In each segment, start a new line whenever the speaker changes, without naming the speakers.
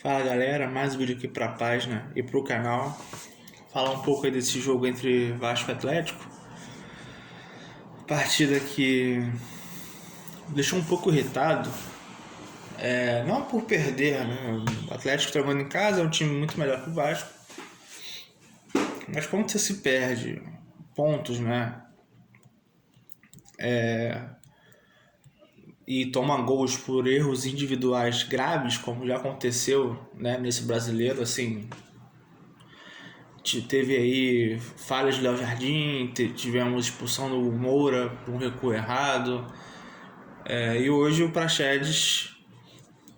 Fala galera, mais um vídeo aqui para a página e para o canal. Falar um pouco aí desse jogo entre Vasco e Atlético. Partida que deixou um pouco irritado. Não por perder, né? O Atlético jogando em casa é um time muito melhor que o Vasco. Mas quando você se perde pontos, né? E toma gols por erros individuais graves, como já aconteceu, né, nesse brasileiro, assim. Teve aí falhas de Léo Jardim, tivemos expulsão do Moura por um recuo errado. E hoje o Praxedes,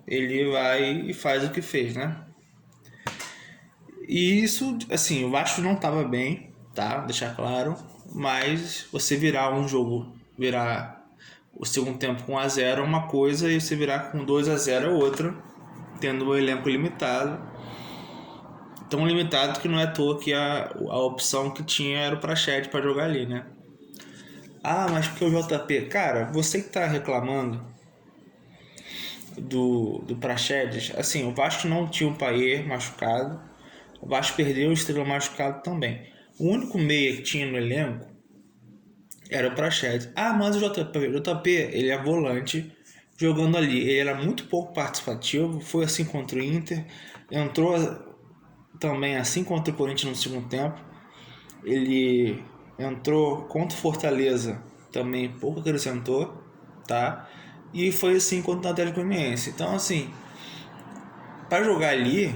ele vai e faz o que fez, né? E isso, assim, o Vasco não estava bem, tá? Deixar claro. Mas você virar um jogo, virar o segundo tempo com 1-0 é uma coisa, e você virar com 2-0 é outra, tendo um elenco limitado. Tão limitado que não é à toa que a opção que tinha era o Praxedes para jogar ali, né? Ah, mas porque o JP... Cara, você que tá reclamando do Praxedes, assim, o Vasco não tinha o Payet machucado, o Vasco perdeu o Estrela machucado também. O único meia que tinha no elenco era o Praxedes. Ah, mas o JP, ele é volante jogando ali. Ele era muito pouco participativo, foi assim contra o Inter, entrou também assim contra o Corinthians no segundo tempo. Ele entrou contra o Fortaleza, também pouco acrescentou, tá? E foi assim contra o Atlético Goianiense. Então, assim, para jogar ali,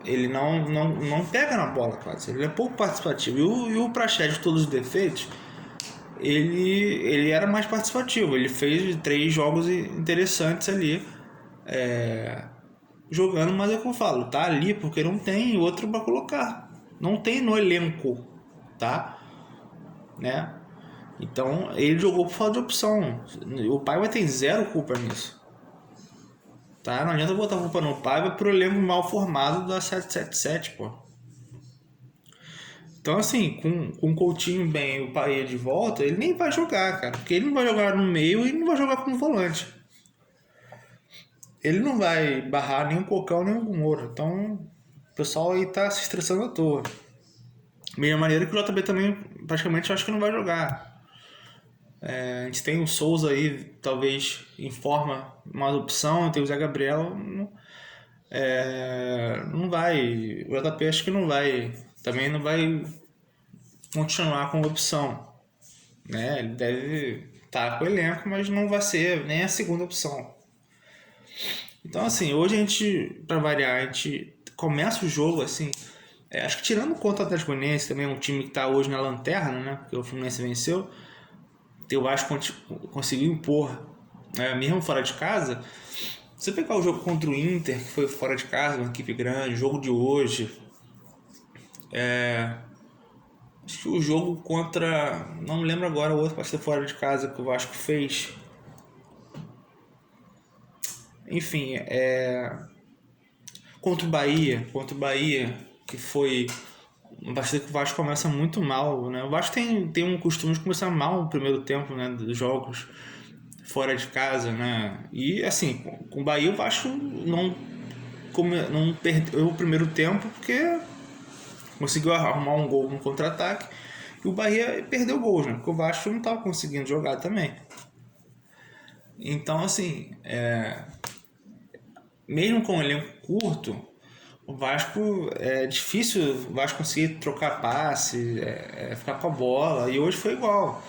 ele não pega na bola quase. Ele é pouco participativo. E o Praxedes, de todos os defeitos, ele era mais participativo. Ele fez 3 jogos interessantes ali, jogando, mas é o que eu falo, tá ali porque não tem outro para colocar. Não tem no elenco, tá? Né? Então ele jogou por falta de opção. O Paiva tem zero culpa nisso, tá? Não adianta botar a culpa no Paiva pro elenco mal formado da 777, pô. Então, assim, com o Coutinho bem e o Paiva de volta, ele nem vai jogar, cara, porque ele não vai jogar no meio e não vai jogar como volante. Ele não vai barrar nem o Cocão nem o Moura. Então o pessoal aí tá se estressando à toa. Mesma maneira que o JB também praticamente acho que não vai jogar. A gente tem o Souza aí, talvez em forma, uma opção, tem o Zé Gabriel, não vai. O JP acho que não vai, também não vai continuar com opção, né? Ele deve estar com o elenco, mas não vai ser nem a segunda opção. Então, assim, hoje a gente, para variar, a gente começa o jogo assim. Acho que tirando contra o Atlético Goianiense, também é um time que está hoje na lanterna, né? Porque o Fluminense venceu. O Vasco conseguiu impor, mesmo fora de casa. Se você pegar o jogo contra o Inter, que foi fora de casa, uma equipe grande, o jogo de hoje, acho que o jogo contra, não me lembro agora, o outro partida fora de casa que o Vasco fez, enfim, contra o Bahia, que foi uma partida que o Vasco começa muito mal, né? O Vasco tem um costume de começar mal no primeiro tempo, né, dos jogos fora de casa, né? E assim, com o Bahia o Vasco não perdeu o primeiro tempo porque conseguiu arrumar um gol no contra-ataque, e o Bahia perdeu gols, né? Porque o Vasco não estava conseguindo jogar também. Então, assim, mesmo com um elenco curto, o Vasco é difícil o Vasco conseguir trocar passe, ficar com a bola, e hoje foi igual.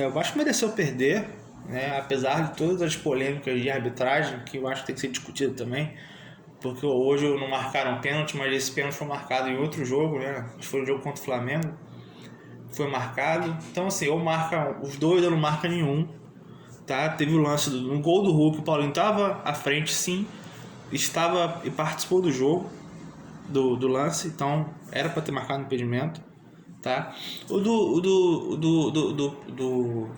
O Vasco mereceu perder, né? Apesar de todas as polêmicas de arbitragem, que eu acho que tem que ser discutido também, porque hoje não marcaram pênalti, mas esse pênalti foi marcado em outro jogo, né? Foi um jogo contra o Flamengo, foi marcado. Então, assim, ou marca os dois ou não marca nenhum, tá? Teve o lance no gol do Hulk, o Paulinho estava à frente, sim, estava e participou do jogo, do lance, então era para ter marcado no impedimento, tá? O do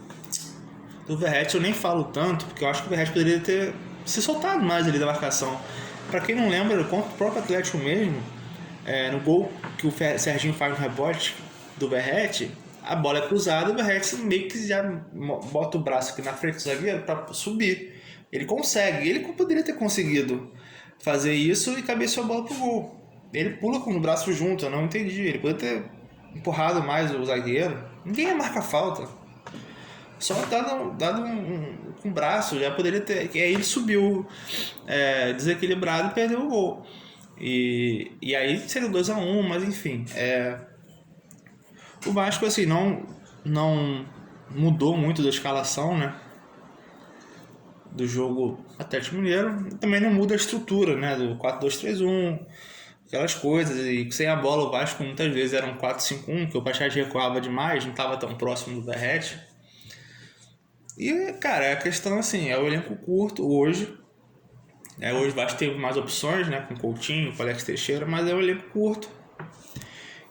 Verratti eu nem falo tanto, porque eu acho que o Verratti poderia ter se soltado mais ali da marcação. Para quem não lembra, contra o próprio Atlético mesmo, no gol que o Serginho faz no rebote do Verratti, a bola é cruzada e o Verratti meio que já bota o braço aqui na frente do zagueiro para subir. Ele consegue, ele poderia ter conseguido fazer isso e cabeceou a bola pro gol. Ele pula com o braço junto, eu não entendi. Ele poderia ter empurrado mais o zagueiro. Ninguém ia marcar falta. Só dado com o braço, já poderia ter. E aí ele subiu desequilibrado e perdeu o gol. E aí seria 2-1, mas enfim. O Vasco assim não mudou muito da escalação, né? Do jogo Atlético Mineiro. Também não muda a estrutura, né? Do 4-2-3-1, aquelas coisas. E sem a bola o Vasco muitas vezes era um 4-5-1, que o Praxedes recuava demais, não estava tão próximo do Verratti. E, cara, a questão assim, é o elenco curto hoje. Hoje o Vasco teve mais opções, né? Com o Coutinho, com o Alex Teixeira, mas é um elenco curto.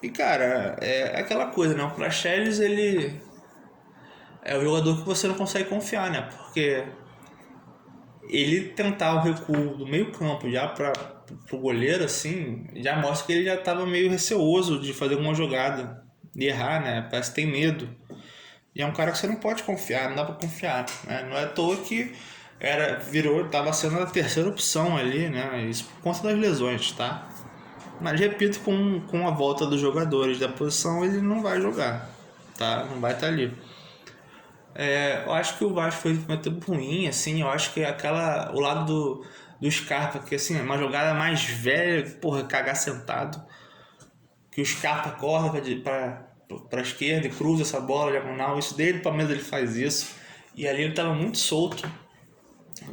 E, cara, é aquela coisa, né? O Praxedes, ele é o jogador que você não consegue confiar, né? Porque ele tentar o recuo do meio campo já pro goleiro, assim, já mostra que ele já estava meio receoso de fazer alguma jogada, de errar, né? Parece que tem medo. E é um cara que você não pode confiar, não dá pra confiar, né? Não é à toa que tava sendo a terceira opção ali, né? Isso por conta das lesões, tá? Mas repito, com a volta dos jogadores da posição, ele não vai jogar, tá? Não vai estar ali. Eu acho que o Vasco foi um tempo ruim, assim, eu acho que o lado do Scarpa, que assim, é uma jogada mais velha, porra, cagar sentado, que o Scarpa corre pra esquerda e cruza essa bola diagonal, isso dele, o Palmeiras ele faz isso, e ali ele tava muito solto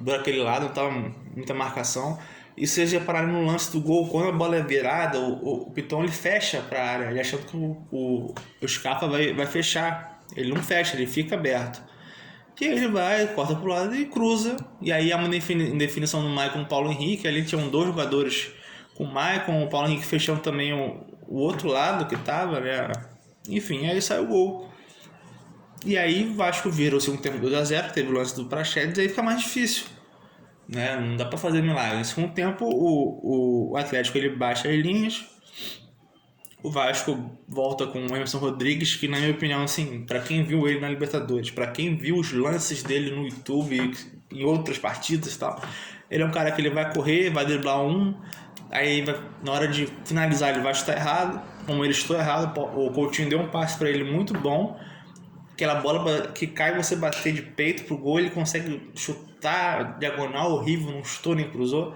por aquele lado, não tava muita marcação. E se vocês repararem no lance do gol, quando a bola é virada, o Piton ele fecha pra área, ele achando que o Scarpa vai fechar. Ele não fecha, ele fica aberto. E aí ele vai, corta pro lado e cruza. E aí há uma definição do Maicon com o Paulo Henrique. Ali tinham dois jogadores com o Maicon, o Paulo Henrique fechando também o outro lado que tava, né? Enfim, aí sai o gol. E aí o Vasco vira o segundo tempo 2-0, teve o lance do Praxedes, aí fica mais difícil, né? Não dá pra fazer milagre. No segundo tempo o Atlético ele baixa as linhas. O Vasco volta com o Emerson Rodrigues, que na minha opinião, assim, pra quem viu ele na Libertadores, pra quem viu os lances dele no YouTube, em outras partidas e tal, ele é um cara que ele vai correr, vai driblar aí na hora de finalizar ele vai chutar errado, como ele chutou errado, o Coutinho deu um passe pra ele muito bom, aquela bola que cai você bater de peito pro gol, ele consegue chutar diagonal horrível, não chutou nem cruzou,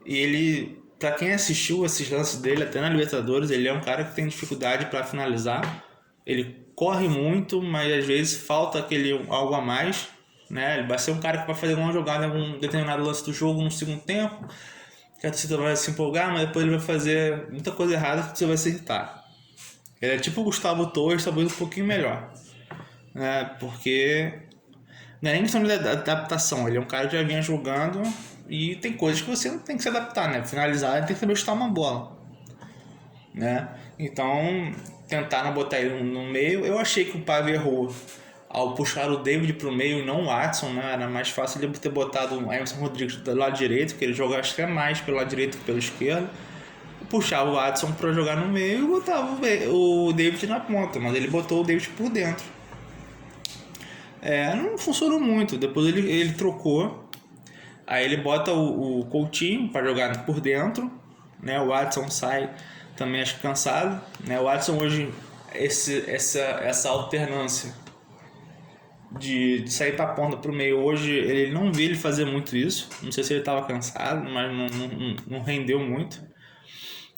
e ele, pra quem assistiu esses lances dele até na Libertadores, ele é um cara que tem dificuldade para finalizar, ele corre muito, mas às vezes falta algo a mais, né? Ele vai ser um cara que vai fazer uma jogada em algum determinado lance do jogo no segundo tempo, que a torcida vai se empolgar, mas depois ele vai fazer muita coisa errada que você vai se irritar. Ele é tipo o Gustavo Torres, talvez um pouquinho melhor, né? Porque não é nem questão de adaptação, ele é um cara que já vinha jogando e tem coisas que você não tem que se adaptar, né? Finalizar, ele tem que saber chutar uma bola, né? Então, tentar não botar ele no meio. Eu achei que o Pavê errou ao puxar o David pro meio e não o Watson, né? Era mais fácil ele ter botado o Emerson Rodrigues do lado direito, que ele joga acho que é mais pelo lado direito que pelo esquerdo. Puxava o Watson para jogar no meio e botava o David na ponta, mas ele botou o David por dentro. Não funcionou muito. Depois ele trocou. Aí ele bota o Coutinho para jogar por dentro, né? O Watson sai também acho cansado, né? O Watson hoje essa alternância de sair para a ponta para o meio hoje ele não vi ele fazer muito isso. Não sei se ele estava cansado, mas não rendeu muito.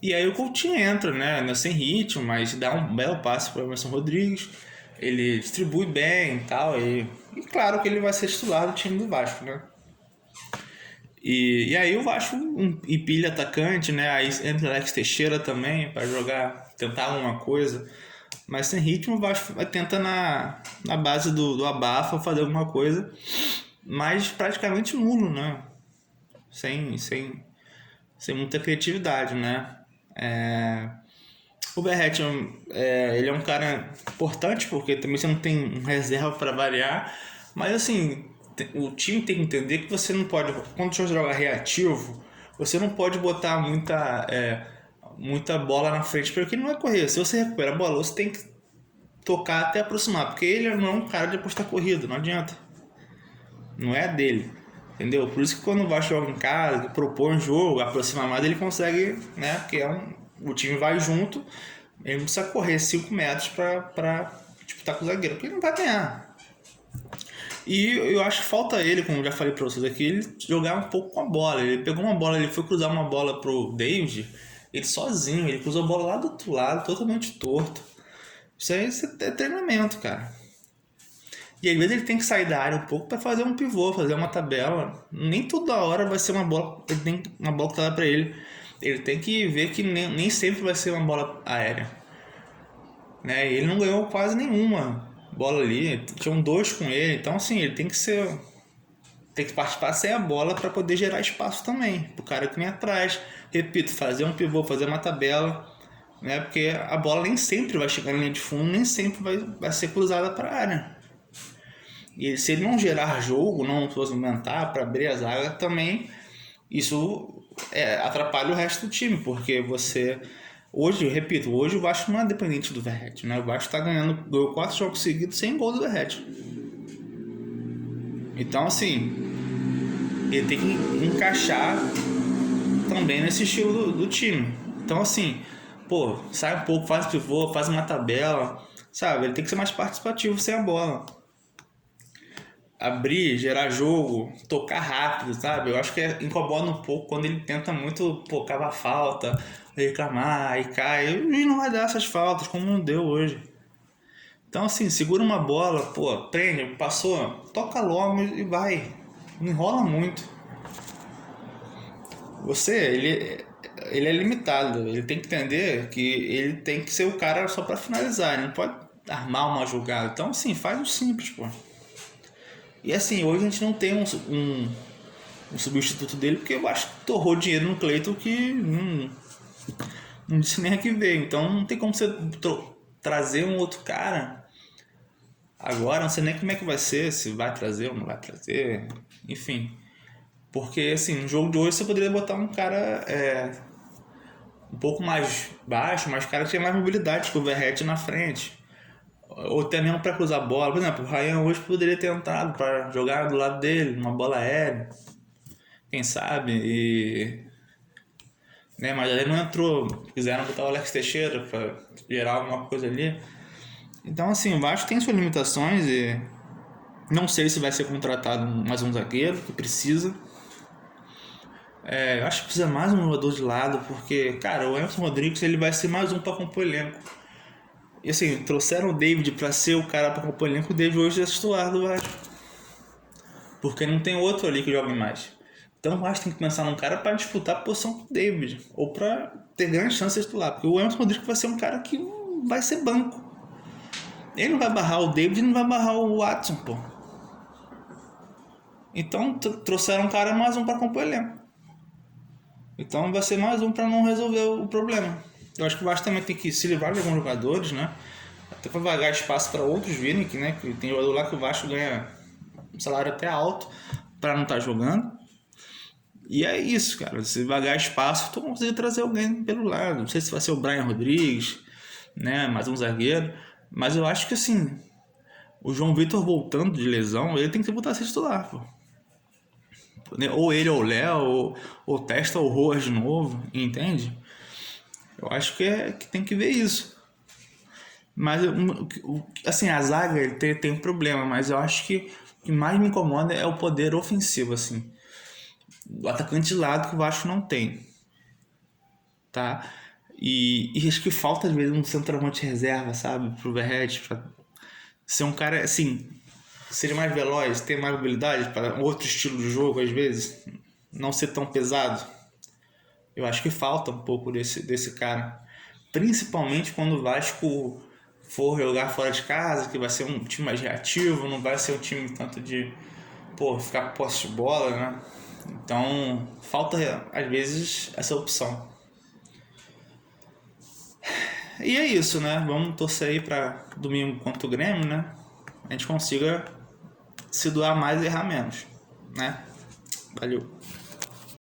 E aí o Coutinho entra, né? Sem ritmo, mas dá um belo passe para o Emerson Rodrigues. Ele distribui bem e tal. E claro que ele vai ser titular do time do Vasco, né? E aí o Vasco empilha atacante, né? Aí entra o Alex Teixeira também para jogar, tentar alguma coisa. Mas sem ritmo o Vasco tenta na base do abafa fazer alguma coisa. Mas praticamente nulo, né? Sem muita criatividade, né? O Verratti ele é um cara importante porque também você não tem um reserva para variar, mas assim o time tem que entender que você não pode, quando você joga reativo, você não pode botar muita bola na frente porque ele não vai correr. Se você recupera a bola, você tem que tocar até aproximar, porque ele não é um cara de apostar corrida, não adianta, não é dele. Entendeu? Por isso que quando o Vasco joga em casa, que propõe um jogo, aproxima mais, ele consegue, né? Porque o time vai junto, ele não precisa correr 5 metros pra disputar com o zagueiro, porque ele não vai ganhar. E eu acho que falta ele, como eu já falei pra vocês aqui, ele jogar um pouco com a bola. Ele pegou uma bola, ele foi cruzar uma bola pro David, ele sozinho, ele cruzou a bola lá do outro lado, totalmente torto. Isso aí é treinamento, cara. E às vezes ele tem que sair da área um pouco para fazer um pivô, fazer uma tabela. Nem toda hora vai ser uma bola, ele tem uma bola que tá lá para ele. Ele tem que ver que nem sempre vai ser uma bola aérea. Né? E ele não ganhou quase nenhuma bola ali. Tinham 2 com ele. Então assim, ele tem que participar sem a bola para poder gerar espaço também. Pro cara que vem atrás. Repito, fazer um pivô, fazer uma tabela. Né? Porque a bola nem sempre vai chegar na linha de fundo, nem sempre vai ser cruzada para a área. E se ele não gerar jogo, não se movimentar para abrir a zaga, também isso atrapalha o resto do time, porque você... Hoje, eu repito, hoje o Vasco não é dependente do Verratti, né? O Vasco ganhou 4 jogos seguidos sem gol do Verratti. Então, assim, ele tem que encaixar também nesse estilo do time. Então, assim, pô, sai um pouco, faz pivô, faz uma tabela, sabe? Ele tem que ser mais participativo sem a bola. Abrir, gerar jogo, tocar rápido, sabe? Eu acho que incomoda um pouco quando ele tenta muito, cavar falta, reclamar, aí cai. E não vai dar essas faltas, como não deu hoje. Então, assim, segura uma bola, prende, passou, toca logo e vai. Não enrola muito. Ele é limitado, ele tem que entender que ele tem que ser o cara só pra finalizar, ele não pode armar uma jogada. Então, assim, faz o simples, pô. E assim, hoje a gente não tem um substituto dele, porque eu acho que torrou dinheiro no Cleiton que não disse nem a que veio. Então não tem como você trazer um outro cara agora, não sei nem como é que vai ser, se vai trazer ou não vai trazer, enfim. Porque assim, no jogo de hoje você poderia botar um cara um pouco mais baixo, mas cara que tinha mais mobilidade que o Verratti na frente. Ou até mesmo para cruzar a bola. Por exemplo, o Ryan hoje poderia ter entrado para jogar do lado dele, uma bola aérea. Quem sabe? Mas ele não entrou. Quiseram botar o Alex Teixeira para gerar alguma coisa ali. Então, assim, o Vasco tem suas limitações e não sei se vai ser contratado mais um zagueiro, que precisa. Eu acho que precisa mais um jogador de lado, porque, cara, o Emerson Rodrigues ele vai ser mais um para compor elenco. E assim, trouxeram o David pra ser o cara pra compor o elenco, o David hoje é titular do Vasco. Porque não tem outro ali que jogue mais. Então o Vasco tem que pensar num cara pra disputar a posição com o David. Ou pra ter grande chance de titular. Porque o Emerson Rodrigues vai ser um cara que vai ser banco. Ele não vai barrar o David e não vai barrar o Watson, pô. Então trouxeram um cara mais um pra compor o elenco. Então vai ser mais um pra não resolver o problema. Eu acho que o Vasco também tem que se livrar de alguns jogadores, né? Até para vagar espaço para outros virem, né? Que tem jogador lá que o Vasco ganha um salário até alto para não estar jogando. E é isso, cara. Se vagar espaço, tu consegue trazer alguém pelo lado. Não sei se vai ser o Brian Rodrigues, né? Mais um zagueiro. Mas eu acho que assim, o João Vitor voltando de lesão, ele tem que voltar a ser titular, pô. Ou ele ou o Léo, ou testa o Roas de novo, entende? Eu acho que tem que ver isso. Mas, assim, a zaga ele tem um problema, mas eu acho que o que mais me incomoda é o poder ofensivo, assim. O atacante de lado que o Vasco não tem. Tá? E acho que falta, às vezes, um centroavante reserva, sabe? Pro Verratti, pra ser um cara, assim, ser mais veloz, ter mais mobilidade para outro estilo de jogo, às vezes. Não ser tão pesado. Eu acho que falta um pouco desse cara. Principalmente quando o Vasco for jogar fora de casa, que vai ser um time mais reativo, não vai ser um time tanto de ficar com posse de bola, né? Então, falta às vezes essa opção. E é isso, né? Vamos torcer aí para domingo contra o Grêmio, né? A gente consiga se doar mais e errar menos, né? Valeu!